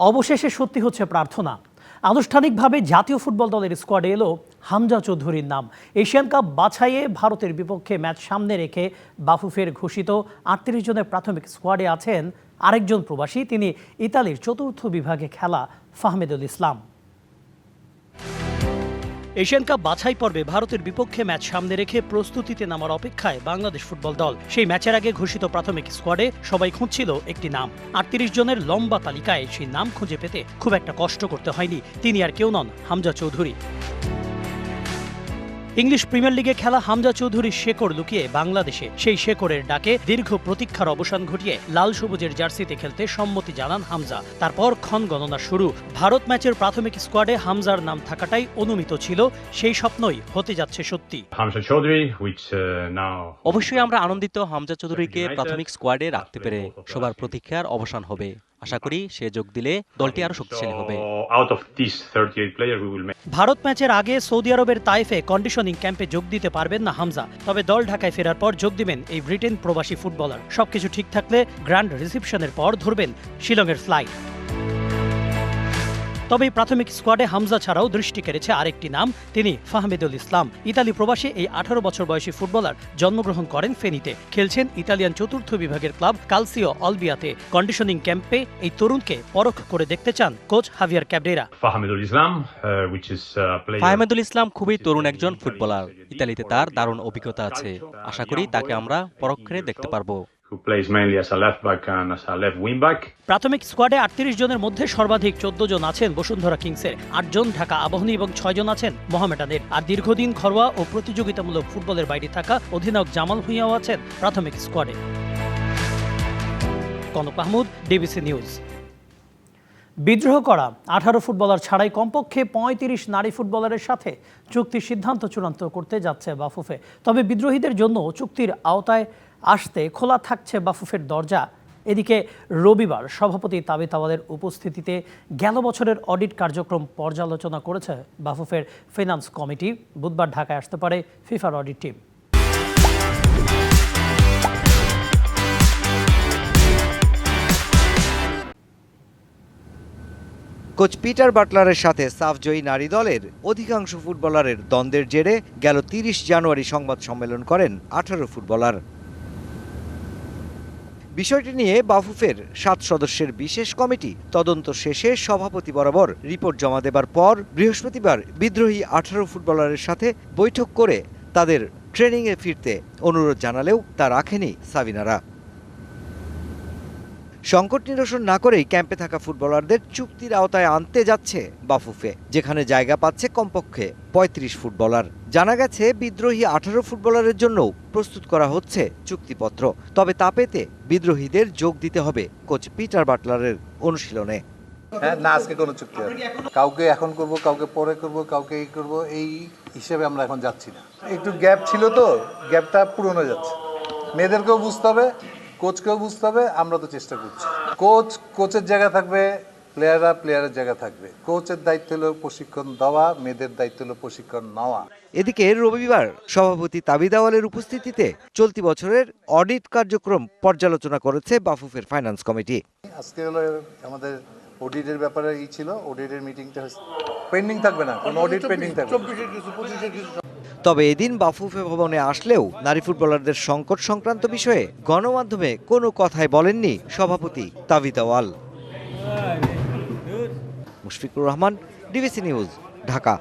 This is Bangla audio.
অবশেষে সত্যি হচ্ছে প্রার্থনা। আনুষ্ঠানিকভাবে জাতীয় ফুটবল দলের স্কোয়াডে এলো হামজা চৌধুরীর নাম। এশিয়ান কাপ বাছাইয়ে ভারতের বিপক্ষে ম্যাচ সামনে রেখে বাফুফের ঘোষিত ৩৮ জনের প্রাথমিক স্কোয়াডে আছেন আরেকজন প্রবাসী, তিনি ইতালির চতুর্থ বিভাগে খেলা ফাহমেদুল ইসলাম। এশিয়ান কাপ বাছাই পর্বে ভারতের বিপক্ষে ম্যাচ সামনে রেখে প্রস্তুতিতে নামার অপেক্ষায় বাংলাদেশ ফুটবল দল। সেই ম্যাচের আগে ঘোষিত প্রাথমিক স্কোয়াডে সবাই খুঁজছিল একটি নাম। ৩৮ জনের লম্বা তালিকায় সেই নাম খুঁজে পেতে খুব একটা কষ্ট করতে হয়নি। তিনি আর কেউ নন, হামজা চৌধুরী। ইংলিশ প্রিমিয়ার লিগে খেলা হামজা চৌধুরীর শেকড় লুকিয়ে বাংলাদেশে। সেই শেকড়ের ডাকে দীর্ঘ প্রতীক্ষার অবসান ঘটিয়ে লাল সবুজের জার্সিতে খেলতে সম্মতি জানান হামজা। তারপর ক্ষণ গণনা শুরু। ভারত ম্যাচের প্রাথমিক স্কোয়াডে হামজার নাম থাকাটাই অনুমিত ছিল, সেই স্বপ্নই হতে যাচ্ছে সত্যি। অবশ্যই আমরা আনন্দিত হামজা চৌধুরীকে প্রাথমিক স্কোয়াডে রাখতে পেরে। সবার প্রতীক্ষার অবসান হবে। আশা করি সে যোগ দিলে দলটি আরো শক্তিশালী হবে। ভারত ম্যাচের আগে সৌদি আরবের তাইফে কন্ডিশনিং ক্যাম্পে যোগ দিতে পারবেন না হামজা, তবে দল ঢাকায় ফেরার পর যোগ দিবেন এই ব্রিটেন প্রবাসী ফুটবলার। সবকিছু ঠিক থাকলে গ্র্যান্ড রিসেপশনের পর ধরবেন শিলংয়ের ফ্লাইট। তবে প্রাথমিক স্কোয়াডে হামজা ছাড়াও দৃষ্টি কেড়েছে আরেকটি নাম, তিনি ফাহমেদুল ইসলাম। ইতালি প্রবাসী এই ১৮ বছর বয়সী ফুটবলার জন্মগ্রহণ করেন ফেনীতে। খেলছেন ইতালিয়ান চতুর্থ বিভাগের ক্লাব কালসিও অলবিয়াতে। কন্ডিশনিং ক্যাম্পে এই তরুণকে পরখ করে দেখতে চান কোচ হাভিয়ার ক্যাবরেরা। ফাহমেদুল ইসলাম খুবই তরুণ একজন ফুটবলার। ইতালিতে তার দারুণ অভিজ্ঞতা আছে। আশা করি তাকে আমরা পরখ করে দেখতে পারবো। প্রাথমিক স্কোয়াডে ৩৮ জনের মধ্যে সর্বাধিক ১৪ জন আছেন বসুন্ধরা কিংসের, ৮ জন ঢাকা আবাহনী এবং ৬ জন আছেন মোহামেডানের। আর দীর্ঘদিন ঘরোয়া ও প্রতিযোগিতামূলক ফুটবলের বাইরে থাকা অধিনায়ক জামাল ভুঁইয়াও আছেন প্রাথমিক স্কোয়াডে। Kanak Mahmud, DBC news. বিদ্রোহ করা ১৮ ফুটবলার ছাড়াই কমপক্ষে ৩৫ নারী ফুটবলারের সাথে চুক্তির সিদ্ধান্ত চূড়ান্ত করতে যাচ্ছে বাফুফে। তবে বিদ্রোহীদের জন্য চুক্তির আওতায় আসতে খোলা থাকছে বাফুফের দরজা। এদিকে রবিবার সভাপতি তাবিথ আওয়ালের উপস্থিতিতে গেল বছরের অডিট কার্যক্রম পর্যালোচনা করেছে বাফুফের ফিনান্স কমিটি। বুধবার ঢাকায় আসতে পারে ফিফার অডিট টিম। কোচ পিটার বাটলারের সাথে সাফজয়ী নারী দলের অধিকাংশ ফুটবলারের দ্বন্দ্বের জেরে গেল ৩০ জানুয়ারি সংবাদ সম্মেলন করেন ১৮ ফুটবলার। বিষয়টি নিয়ে বাফুফের ৭ সদস্যের বিশেষ কমিটি তদন্ত শেষে সভাপতি বরাবর রিপোর্ট জমা দেবার পর বৃহস্পতিবার বিদ্রোহী ১৮ ফুটবলারের সাথে বৈঠক করে তাদের ট্রেনিংয়ে ফিরতে অনুরোধ জানালেও তা রাখেনি সাবিনারা। সংকট নিরসন না করেই ক্যাম্পে থাকা ফুটবলারদের চুক্তির আওতায় আনতে যাচ্ছে বাফুফে, যেখানে জায়গা পাচ্ছে কমপক্ষে ৩৫ ফুটবলার। জানা গেছে বিদ্রোহী ১৮ ফুটবলারের জন্য প্রস্তুত করা হচ্ছে চুক্তিপত্র। তবে তা পেতে বিদ্রোহীদের যোগ দিতে হবে কোচ পিটার বাটলারের অনুশীলনে। না, আজকে কোনো চুক্তি হবে কাউকে এখন করব, কাউকে পরে করব, কাউকে এই করব, এই হিসেবে আমরা এখন যাচ্ছি না। একটু গ্যাপ ছিল, তো গ্যাপটা পূরণ হয়ে যাচ্ছে। মেয়েদেরকেও বুঝতে হবে, কোচকেও বুঝতে হবে। আমরা তো চেষ্টা করছি। কোচের জায়গা থাকবে, প্লেয়াররা প্লেয়ারের জায়গা থাকবে। কোচের দায়িত্ব হলো প্রশিক্ষণ দেওয়া, মেয়েদের দায়িত্ব হলো প্রশিক্ষণ নেওয়া। এদিকে রবিবার সভাপতি তাবিথ আওয়ালের উপস্থিতিতে চলতি বছরের অডিট কার্যক্রম পর্যালোচনা করেছে বাফুফের ফাইন্যান্স কমিটি। আজকে হলো আমাদের অডিটের ব্যাপারে ছিল, অডিটের মিটিংটা পেন্ডিং থাকবে না, কোনো অডিট পেন্ডিং থাকবে। তবে এদিন বাফুফে ভবনে আসলেও নারী ফুটবলারদের সংকট সংক্রান্ত বিষয়ে গণমাধ্যমে কোনো কথাই বলেননি সভাপতি তাবিথ আওয়াল। মুশফিকুর রহমান, ডিবিসি নিউজ, ঢাকা।